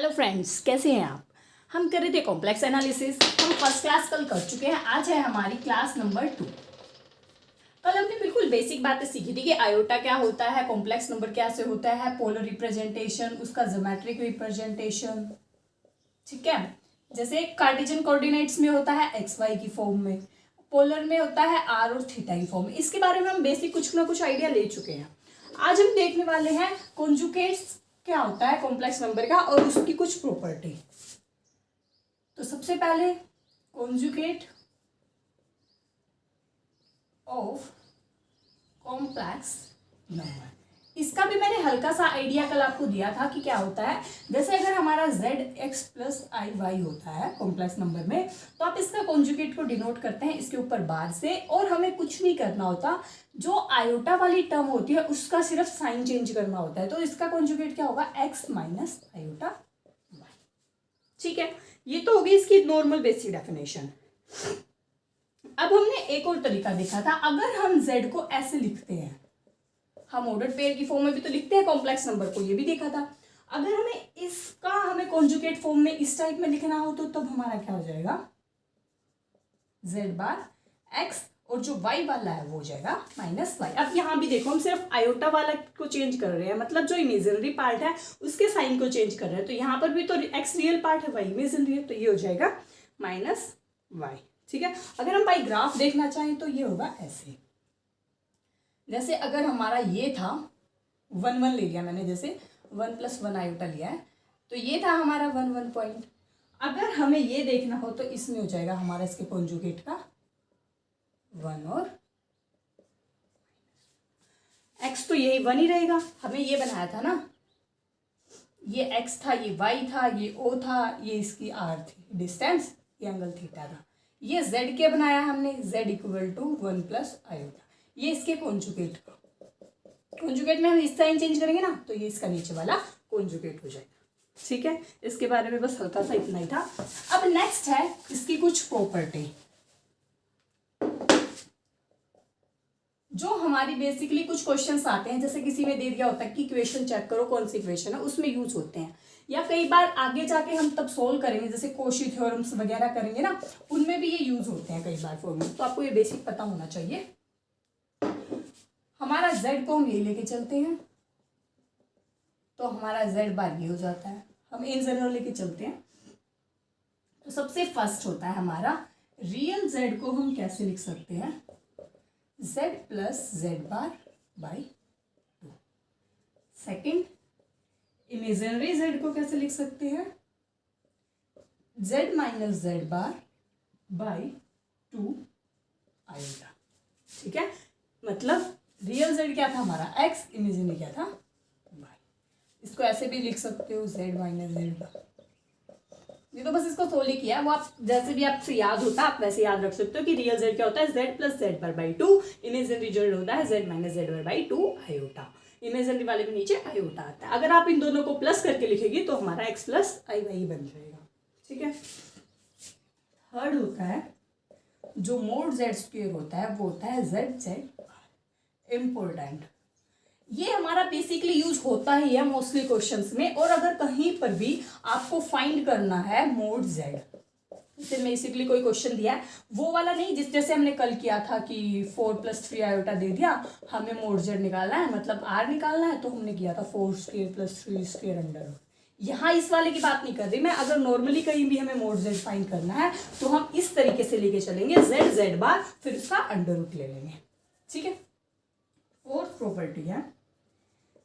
Hello friends, कैसे हैं आप। हम कर रहे थे कॉम्प्लेक्स एनालिसिस। हम फर्स्ट क्लास कल कर चुके हैं। आज है हमारी क्लास नंबर 2। कल हमने बिल्कुल बेसिक बातें सीखी थी कि आयोटा क्या होता है, कॉम्प्लेक्स नंबर कैसे होता है, पोलर रिप्रेजेंटेशन, उसका ज्योमेट्रिक रिप्रेजेंटेशन। ठीक है, जैसे कार्टेशियन कोऑर्डिनेट्स में होता है एक्स वाई की फॉर्म में, पोलर में होता है आर और थीटा की फॉर्म में। इसके बारे में हम बेसिक कुछ ना कुछ आइडिया ले चुके हैं। आज हम देखने वाले हैं कॉन्जुगेट्स क्या होता है कॉम्प्लेक्स नंबर का और उसकी कुछ प्रॉपर्टी। तो सबसे पहले कॉन्जुगेट ऑफ कॉम्प्लेक्स नंबर, इसका भी मैंने हल्का सा आइडिया कल आपको दिया था कि क्या होता है। जैसे अगर हमारा z(x + iy) होता है कॉम्प्लेक्स नंबर में, तो आप इसका कॉन्जुगेट को डिनोट करते हैं इसके ऊपर बार से, और हमें कुछ नहीं करना होता। जो आयोटा वाली टर्म होती है उसका सिर्फ साइन चेंज करना होता है। तो इसका कॉन्जुगेट क्या होगा, x - iota y। ठीक है, ये तो होगी इसकी नॉर्मल बेसिक डेफिनेशन। अब हमने एक और तरीका देखा था। अगर हम z को ऐसे लिखते हैं, हम ऑर्डर्ड पेयर की फॉर्म में भी तो लिखते हैं कॉम्प्लेक्स नंबर को, ये भी देखा था। अगर हमें कॉन्जुगेट फॉर्म में इस टाइप में लिखना हो तो तब हमारा क्या हो जाएगा, z बार x, और जो y वाला है वो हो जाएगा -y। अब यहाँ भी देखो, हम सिर्फ आयोटा वाला को चेंज कर रहे हैं, मतलब जो इमेजिनरी पार्ट है उसके साइन को चेंज कर रहे हैं। तो यहाँ पर भी तो x रियल पार्ट है, y इमेजिनरी है, तो ये हो जाएगा -y। ठीक है, अगर हम बाई ग्राफ देखना चाहें तो ये होगा ऐसे। जैसे अगर हमारा ये था 1 1 ले लिया मैंने, जैसे 1 + 1 आयोटा लिया है, तो ये था हमारा 1 1 पॉइंट। अगर हमें ये देखना हो तो इसमें हो जाएगा हमारा इसके कॉन्जुगेट का 1 और x, तो यही 1 ही रहेगा। हमें ये बनाया था ना, ये x था, ये y था, ये o था, ये इसकी r थी डिस्टेंस, ये एंगल थीटा था। ये z के बनाया हमने, z = 1 + iota। ये इसके कॉन्जुगेट का, कॉन्जुगेट में हम इस साइन चेंज करेंगे ना, तो ये इसका नीचे वाला कॉन्जुगेट हो जाएगा। ठीक है, इसके बारे में बस हल्का सा इतना ही था। अब नेक्स्ट है इसकी कुछ प्रॉपर्टी, जो हमारी बेसिकली कुछ क्वेश्चंस आते हैं। जैसे किसी में दे दिया होता है कि इक्वेशन चेक करो कौन सी इक्वेशन है, उसमें यूज होते हैं। या कई बार आगे जाके हम तब सोल्व करेंगे, जैसे कॉची थ्योरम्स वगैरह करेंगे ना, उनमें भी ये यूज होते हैं कई बार फॉर्मूले। तो आपको ये बेसिक पता होना चाहिए। हमारा z को हम ये लेके चलते हैं, तो हमारा z बार ये हो जाता है। हम इन जनरल लेके चलते हैं, तो सबसे फर्स्ट होता है हमारा रियल z को हम कैसे लिख सकते हैं, z + z bar by 2। Second, imaginary z को कैसे लिख सकते हैं, z - z bar by 2 iota. ठीक है, मतलब रियल z क्या था हमारा x, इमेजिनरी क्या था y। इसको ऐसे भी लिख सकते हो, z - z बार। ये तो बस इसको सोल्व किया, वो आप जैसे भी आपसे याद होता है आप वैसे याद रख सकते हो कि रियल z क्या होता है, z + z bar by 2। Imaginary z होता है z - z bar by 2 iota. Imaginary वाले में नीचे आयोटा आता है। अगर आप इन दोनों को प्लस करके लिखेगी तो हमारा x + iy बन जाएगा। ठीक है, थर्ड होता है जो मोड z² होता है, वो होता है z इम्पोर्टेंट। ये हमारा बेसिकली यूज होता ही है मोस्टली क्वेश्चंस में। और अगर कहीं पर भी आपको फाइंड करना है मोड z, जैसे बेसिकली कोई क्वेश्चन दिया है वो वाला नहीं, जैसे हमने कल किया था कि 4 + 3 आयोटा दे दिया, हमें मोड z निकालना है, मतलब r निकालना है, तो हमने किया था 4² + 3² अंडर। यहाँ इस वाले की बात नहीं कर रही मैं। अगर नॉर्मली कहीं भी हमें मोड z फाइंड करना है तो हम इस तरीके से लेके चलेंगे, z बार, फिर उसका अंडर ले लेंगे। ठीक है, फोर्थ प्रॉपर्टी है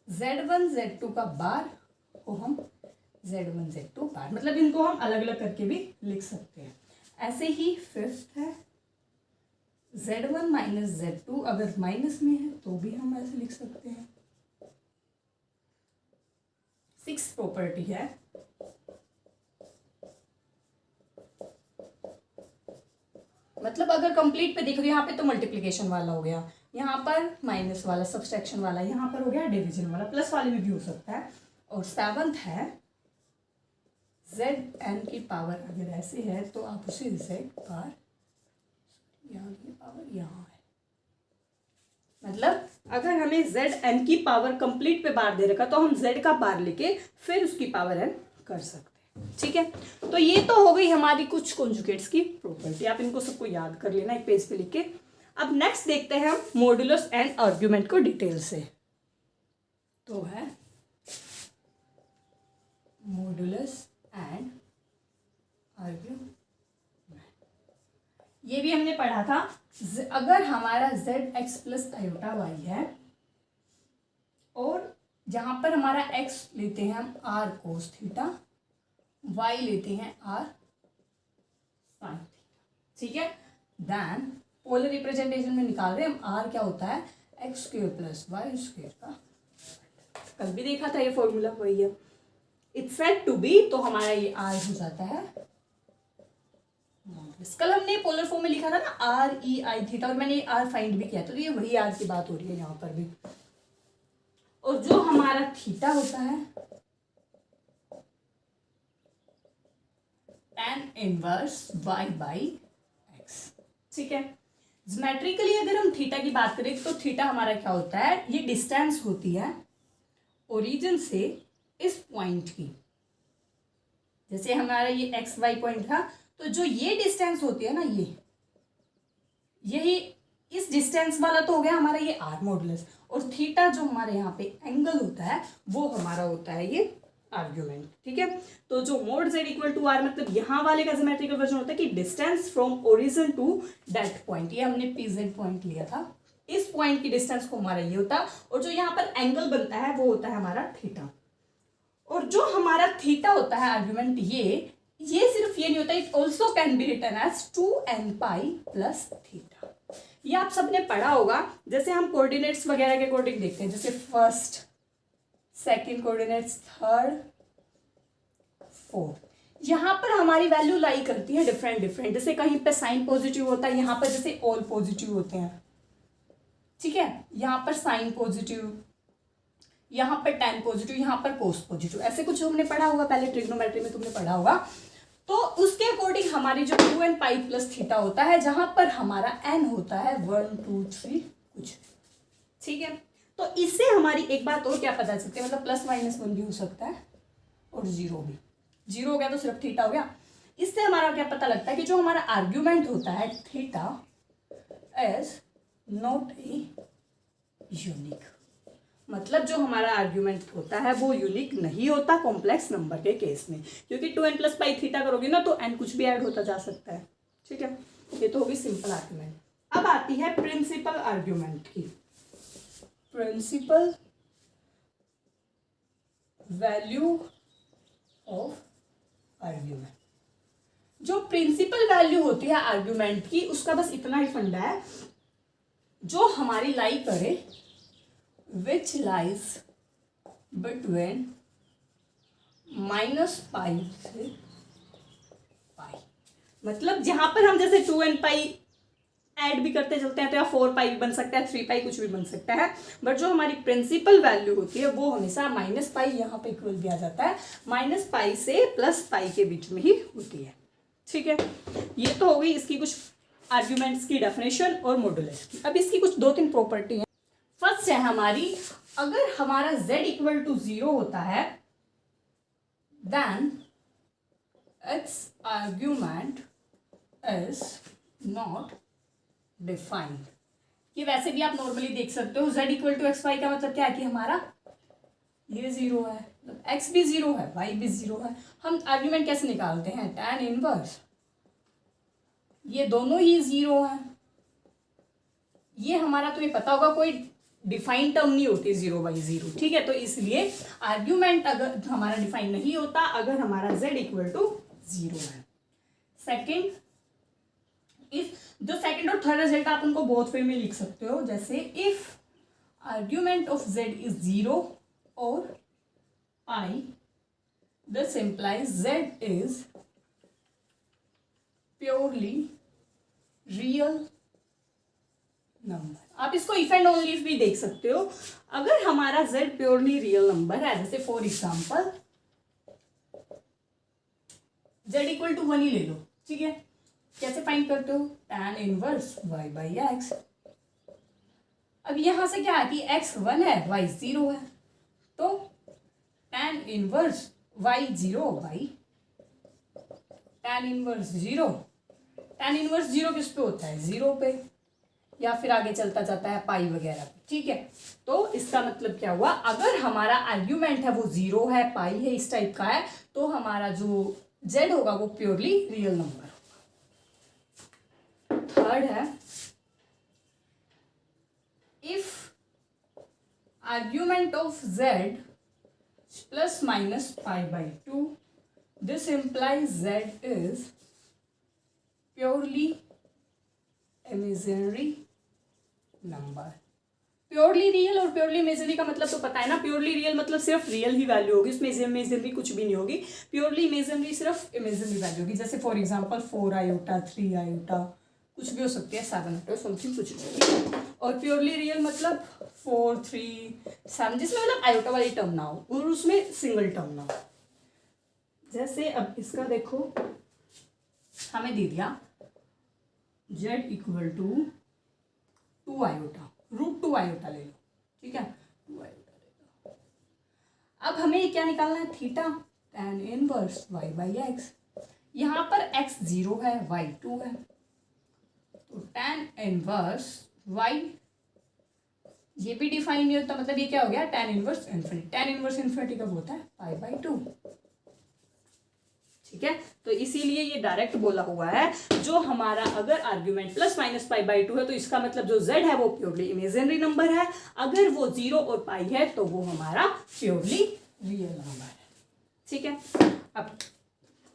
z1 z2 का बार को हम z1 z2 बार, मतलब इनको हम अलग अलग करके भी लिख सकते हैं। ऐसे ही फिफ्थ है z1 - z2, अगर माइनस में है तो भी हम ऐसे लिख सकते हैं। सिक्स प्रॉपर्टी है मतलब अगर कंप्लीट पे देखो, यहाँ पे तो मल्टीप्लिकेशन वाला हो गया, यहाँ पर माइनस वाला, सब्सट्रैक्शन वाला, यहाँ पर हो गया डिवीजन वाला, प्लस वाले में भी हो सकता है। और सेवंथ है zn की पावर अगर ऐसे है तो आप उसे z बार, यहाँ की पावर यहाँ है, मतलब अगर हमें zn की पावर कंप्लीट पे बार दे रखा तो हम z का बार लेके फिर उसकी पावर n कर सकते हैं। ठीक है, तो ये तो हो गई हमारी कुछ कॉन्जुगेट्स की प्रॉपर्टी, आप इनको सबको याद कर लेना एक पेज पे लिख के। अब नेक्स्ट देखते हैं हम मॉड्यूलस एंड आर्ग्यूमेंट को डिटेल से। तो है मॉड्यूलस एंड आर्ग्यूमेंट, ये भी हमने पढ़ा था। अगर हमारा z x plus iota y है और जहां पर हमारा x लेते हैं हम r कोस थीटा, y लेते हैं r साइन थीटा, ठीक है, देन पोलर रिप्रेजेंटेशन में निकाल रहे हैं हम, r क्या होता है x square plus y square का, कल भी देखा था ये फॉर्मूला, वही है। इट्स सेड टू बी, तो हमारा ये r हो जाता है, कल हमने पोलर फॉर्म में लिखा था ना आर ई आई थीटा, और मैंने आर फाइंड भी किया था, तो ये वही आर की बात हो रही है यहाँ पर भी। और जो हमारा थीटा होता है tan inverse y by x, ठीक है। ज्योमेट्रिकली अगर हम थीटा की बात करें तो थीटा हमारा क्या होता है, ये डिस्टेंस होती है ओरिजिन से इस पॉइंट की, जैसे हमारा ये एक्स वाई पॉइंट था, तो जो ये डिस्टेंस होती है ना, यही इस डिस्टेंस वाला तो हो गया हमारा ये आर मॉडुलस, और थीटा जो हमारे यहाँ पे एंगल होता है वो हमारा होता है ये आर्ग्यूमेंट, ठीक है। तो जो mod z equal to r, मतलब यहाँ वाले का ज्योमेट्रिकल वर्जन होता है कि distance from origin to that point, ये हमने पीजेड पॉइंट लिया था, इस पॉइंट की डिस्टेंस को हमारा ये होता है, और जो यहाँ पर एंगल बनता है वो होता है हमारा थीटा। और जो हमारा थीटा होता है आर्ग्यूमेंट, ये सिर्फ ये नहीं होता, it also can be written as 2n pi plus theta. ये आप सबने पढ़ा होगा, जैसे हम कोऑर्डिनेट्स वगैरह के अकॉर्डिंग देखते हैं, जैसे first, second coordinates, third, fourth, यहाँ पर हमारी वैल्यू लाई करती है डिफरेंट डिफरेंट, जैसे कहीं पे साइन पॉजिटिव होता है, यहाँ पर जैसे ऑल पॉजिटिव होते हैं, ठीक है, यहाँ पर साइन पॉजिटिव, यहाँ पर tan पॉजिटिव, यहाँ पर कोस पॉजिटिव, ऐसे कुछ हमने पढ़ा होगा पहले, ट्रिग्नोमेट्री में तुमने पढ़ा होगा। तो उसके अकॉर्डिंग हमारी जो 2n पाई प्लस थीटा होता है, जहां पर हमारा n होता है 1 2 3 कुछ, ठीक है। तो इससे हमारी एक बात और क्या पता चलती है, मतलब प्लस माइनस 1 भी हो सकता है और जीरो भी, जीरो हो गया तो सिर्फ थीटा हो गया। इससे हमारा क्या पता लगता है कि जो हमारा आर्ग्यूमेंट होता है theta is not a unique, मतलब जो हमारा आर्ग्यूमेंट होता है वो यूनिक नहीं होता कॉम्प्लेक्स नंबर के केस में, क्योंकि 2n प्लस पाई थीटा करोगे ना तो n कुछ भी ऐड होता जा सकता है, ठीक है। ये तो होगी सिंपल आर्ग्यूमेंट। अब आती है प्रिंसिपल आर्ग्यूमेंट की, प्रिंसिपल वैल्यू ऑफ आर्ग्यूमेंट। जो प्रिंसिपल वैल्यू होती है आर्ग्यूमेंट की, उसका बस इतना ही फंडा है, जो हमारी लाई करे which lies between -π से π, मतलब जहां पर हम जैसे 2n पाई ऐड भी करते चलते हैं तो या 4 पाई भी बन सकता है, 3 पाई कुछ भी बन सकता है, बट जो हमारी प्रिंसिपल वैल्यू होती है वो हमेशा -π, यहाँ पे इक्वल भी आ जाता है, -π से +π के बीच में ही होती है, ठीक है। ये तो हो गई इसकी कुछ आर्ग्यूमेंट्स की डेफिनेशन और मॉडुलस की। अब इसकी कुछ 2-3 प्रॉपर्टी है। फर्स्ट है हमारी, अगर हमारा z इक्वल टू 0 होता है then it's argument is not defined. ये वैसे भी आप नॉर्मली देख सकते हो, z equal to x y का मतलब क्या है कि हमारा ये 0 है, मतलब x भी 0 है, y भी 0 है। हम आर्ग्यूमेंट कैसे निकालते हैं, tan इनवर्स, ये दोनों ही 0 है, ये हमारा तुम्हें पता होगा कोई डिफाइन टर्म नहीं होती 0/0, ठीक है। तो इसलिए आर्ग्यूमेंट अगर हमारा डिफाइन नहीं होता अगर हमारा z इक्वल टू 0 है। सेकंड, इफ जो सेकंड और थर्ड रिजल्ट आप उनको बोथ वे में लिख सकते हो, जैसे if argument of z is 0 और i, this implies z is purely real number. आप इसको इफ एंड ओनली इफ भी देख सकते हो। अगर हमारा z प्योरली रियल नंबर है, जैसे for example z equal to 1 ही ले लो, ठीक है। कैसे फाइंड करते हो, tan inverse y by x. अब यहां से क्या है कि x 1 है, y 0 है, तो tan inverse y 0 by tan inverse zero, tan inverse zero किस पे होता है, जीरो पे, या फिर आगे चलता जाता है पाई वगैरह पे, ठीक है। तो इसका मतलब क्या हुआ, अगर हमारा आर्ग्यूमेंट है वो जीरो है, पाई है, इस टाइप का है, तो हमारा जो z होगा वो प्योरली रियल नंबर होगा। थर्ड है, if argument of z plus minus pi by two, this implies z is purely imaginary number. Purely real और प्योरली इमेजिनरी का मतलब तो पता है ना, प्योरली रियल मतलब सिर्फ रियल ही वैल्यू होगी, उसमें इमेजिनरी कुछ भी नहीं होगी। प्योरली इमेजिनरी सिर्फ इमेजिनरी वैल्यू होगी, जैसे फॉर एग्जांपल 4 आयोटा, 3 आयोटा, कुछ भी हो सकती है, 7 आयोटा समथिंग कुछ भी। और प्योरली रियल मतलब 4, 3, 7, जिसमें मतलब आयोटा वाली टर्म ना हो और उसमें सिंगल टर्म ना हो। जैसे अब इसका देखो, हमें दे दिया z equal to 2 iota, √2 iota ले लो, ठीक है, 2 आयोटा ले लो। अब हमें क्या निकालना है, theta, tan inverse y by x. यहाँ पर x 0 है, y 2 है, तो tan इनवर्स y, ये भी डिफाइन नहीं होता, मतलब ये क्या हो गया, tan inverse infinity. tan inverse infinity कब होता है, पाई बाई 2, ठीक है। तो इसीलिए ये डायरेक्ट बोला हुआ है, जो हमारा अगर argument plus minus pi by 2 है तो इसका मतलब जो z है वो प्योरली इमेजिनरी नंबर है, अगर वो 0 और पाई है तो वो हमारा प्योरली रियल नंबर है, ठीक है। अब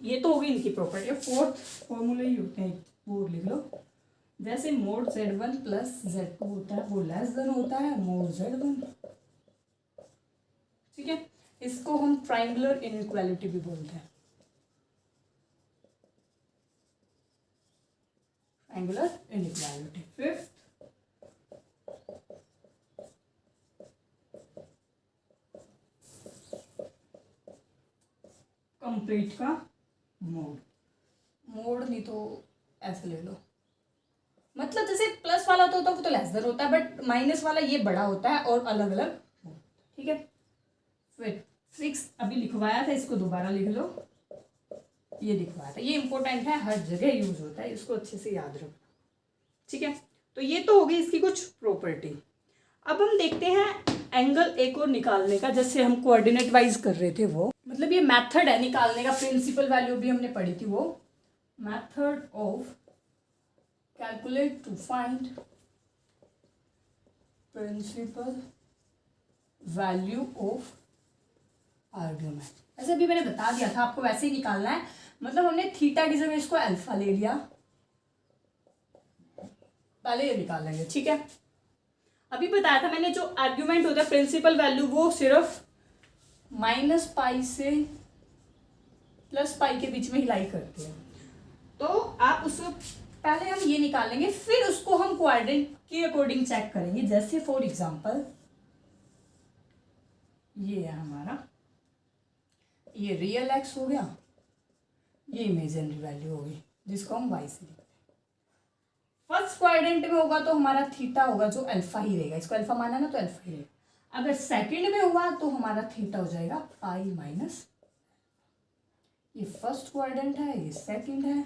ये तो होगी इनकी प्रॉपर्टी। फोर्थ फॉर्मूले ही होते हैं, वो लिख लो, जैसे मोड z1 प्लस z2 होता है वो लेस देन होता है मोड z1, ठीक है। इसको हम ट्राइंगुलर इनइक्वालिटी भी बोलते हैं, ट्राइंगुलर इनइक्वालिटी। फिफ्थ, कंप्लीट का मोड, मोड नहीं तो ऐसे ले लो, मतलब जैसे प्लस वाला तो होता है वो तो लेस देन होता है, बट माइनस वाला ये बड़ा होता है और अलग अलग, ठीक है। फिर 6 अभी लिखवाया था, इसको दोबारा लिख लो, ये लिखवाया था, ये इंपॉर्टेंट है, हर जगह यूज होता है, इसको अच्छे से याद रखना, ठीक है। तो ये तो होगी इसकी कुछ प्रॉपर्टी। अब हम देखते हैं एंगल एक और निकालने का, जैसे हम कोऑर्डिनेट वाइज कर रहे थे वो, मतलब ये मेथड है निकालने का, प्रिंसिपल वैल्यू भी हमने पढ़ी थी वो, method of calculate to find principal value of argument. ऐसे भी मैंने बता दिया था आपको, वैसे ही निकालना है, मतलब हमने थीटा की जगह इसको अल्फा ले लिया, पहले ये निकाल लेंगे, ठीक है। अभी बताया था मैंने, जो आर्ग्यूमेंट होता है प्रिंसिपल वैल्यू वो सिर्फ माइनस पाई से प्लस पाई के बीच में ही लाई करते हैं, तो आप उसको पहले हम ये निकालेंगे, फिर उसको हम कोऑर्डिनेट के अकॉर्डिंग चेक करेंगे। जैसे फॉर एग्जांपल ये है हमारा, ये रियल एक्स हो गया, ये इमेजिनरी वैल्यू होगी जिसको हम वाई से लिखते हैं। फर्स्ट क्वाड्रेंट में होगा तो हमारा थीटा होगा जो अल्फा ही रहेगा, इसको अल्फा माना ना तो अल्फा ही रहेगा। अगर सेकंड में हुआ तो हमारा थीटा हो जाएगा पाई माइनस, ये फर्स्ट क्वाड्रेंट है, ये सेकंड है।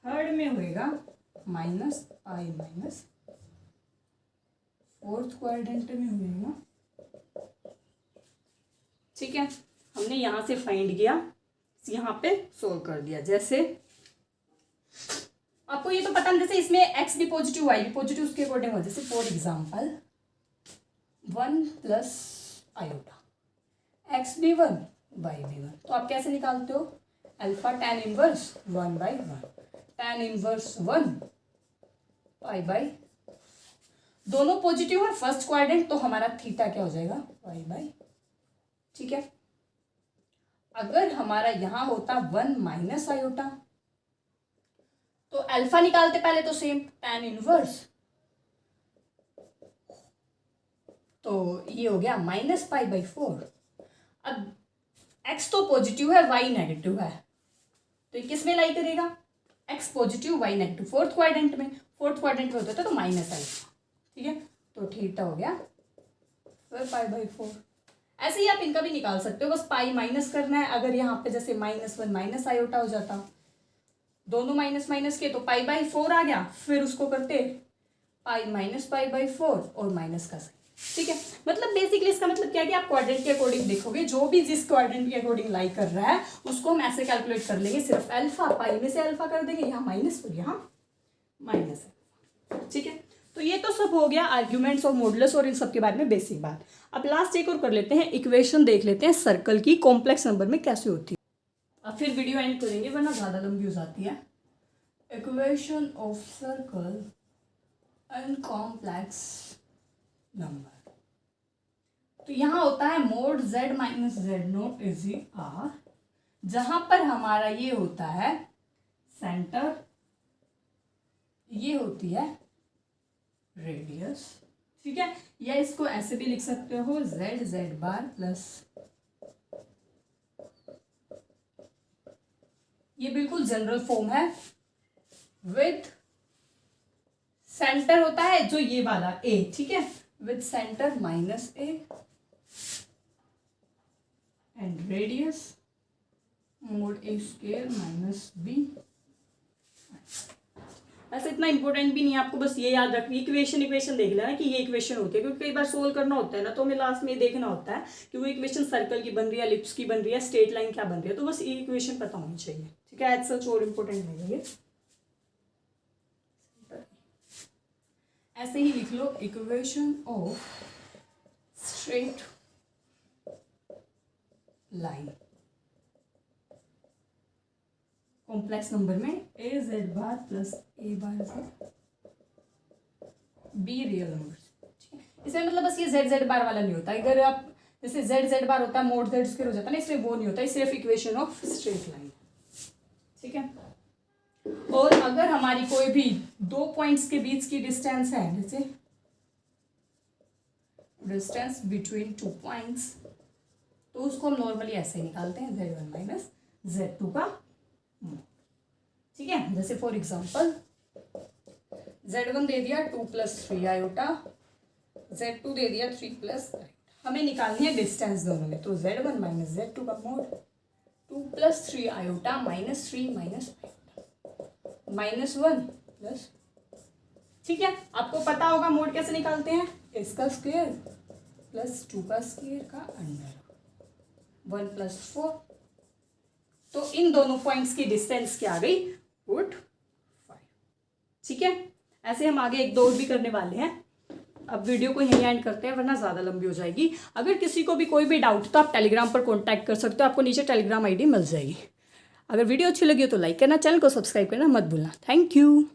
थर्ड में होएगा minus pi minus, fourth quadrant में होएगा, ठीक है। हमने यहां से फाइंड किया, यहां पे सोल्व कर दिया। जैसे आपको ये तो पता नहीं, जैसे इसमें एक्स भी पॉजिटिव वाई भी पॉजिटिव, उसके अकॉर्डिंग हो, जैसे for example 1 plus iota, x भी 1 वाई भी 1, तो आप कैसे निकालते हो, alpha tan inverse 1/1, tan inverse 1 pi by, दोनों पॉजिटिव है फर्स्ट क्वाड्रेंट, तो हमारा थीटा क्या हो जाएगा पाई बाई, ठीक है। अगर हमारा यहां होता 1 माइनस आयोटा, तो अल्फा निकालते पहले तो सेम tan इनवर्स, तो ये हो गया माइनस पाई बाई 4। अब x तो पॉजिटिव है, y नेगेटिव है, तो ये किस में लाई करेगा, x positive y negative, fourth quadrant में, फोर्थ क्वाड्रेंट में होता था तो माइनस अल्फा, ठीक है। तो थीटा हो गया फिर पाई बाई 4। ऐसे ही आप इनका भी निकाल सकते हो, बस पाई माइनस करना है। अगर यहाँ पे जैसे -1 माइनस आयोटा हो जाता, दोनों माइनस माइनस के तो π/4 आ गया, फिर उसको करते पाई माइनस π/4 और माइनस का साइन। ठीक है, मतलब बेसिकली इसका मतलब क्या है कि आप क्वाड्रेंट के अकॉर्डिंग देखोगे, जो भी जिस क्वाड्रेंट के अकॉर्डिंग लाई कर रहा है उसको हम ऐसे कैलकुलेट कर लेंगे, सिर्फ अल्फा पाई में से अल्फा कर देंगे, यहाँ माइनस और यहाँ माइनस है। ठीक है, तो ये तो सब हो गया आर्ग्यूमेंट्स और मॉडुलस और इन सब के बारे में बेसिक बात। अब लास्ट एक और कर लेते हैं, इक्वेशन देख लेते हैं सर्कल की कॉम्प्लेक्स नंबर में कैसे होती है। अब फिर वीडियो एंड करेंगे वरना ज़्यादा लंबी हो जाती है। Equation of circle and complex number, तो यहाँ होता है mod z minus z naught is r, जहां पर हमारा ये होता है सेंटर, ये होती है रेडियस। ठीक है, या इसको ऐसे भी लिख सकते हो z बार प्लस, ये बिल्कुल जनरल फॉर्म है, विथ सेंटर होता है जो ये वाला a। ठीक है, with centre minus a and radius mode a square minus b। ऐसे इतना इंपॉर्टेंट भी नहीं है, आपको बस ये याद रखनी, इक्वेशन देख लेना कि ये इक्वेशन होती है, क्योंकि कई बार सोल्व करना होता है ना, तो हमें लास्ट में ये देखना होता है कि वो इक्वेशन सर्कल की बन रही है, एलिप्स की बन रही है, स्ट्रेट लाइन क्या बन रही है, तो बस ये इक्वेशन पता होनी चाहिए। ठीक है, एज सच और इम्पोर्टेंट नहीं है। ऐसे ही लिख लो equation of straight line complex number में a z bar plus a bar z b real number. इसमें मतलब बस ये z बार वाला नहीं होता, अगर आप जैसे z बार होता है मोड z स्क्वायर हो जाता है ना, इसमें वो नहीं होता, सिर्फ इक्वेशन ऑफ स्ट्रेट लाइन। ठीक है, और अगर हमारी कोई भी दो पॉइंट्स के बीच की डिस्टेंस है, जैसे डिस्टेंस बिटवीन टू पॉइंट्स, तो उसको हम नॉर्मली ऐसे निकालते हैं z1 माइनस z2 का मोड। ठीक है, जैसे फॉर एग्जांपल z1 दे दिया 2 + 3 आयोटा, z2 दे दिया 3 + हमें निकालनी है डिस्टेंस दोनों में, तो z1 माइनस z2 का mode 2 + 3 iota minus 3 minus -1 plus. ठीक है, आपको पता होगा मोड कैसे निकालते हैं, इसका स्क्वायर प्लस 2 का स्क्वायर का अंडर 1 + 4। तो इन दोनों पॉइंट्स की डिस्टेंस क्या आ गई, √5। ठीक है, ऐसे हम आगे एक दो और भी करने वाले हैं। अब वीडियो को यहीं एंड करते हैं वरना ज़्यादा लंबी हो जाएगी। अगर किसी को भी कोई भी डाउट तो आप टेलीग्राम पर कांटेक्ट कर सकते हो, आपको नीचे टेलीग्राम आईडी मिल जाएगी। अगर वीडियो अच्छी लगी हो तो लाइक करना, चैनल को सब्सक्राइब करना मत भूलना। Thank you.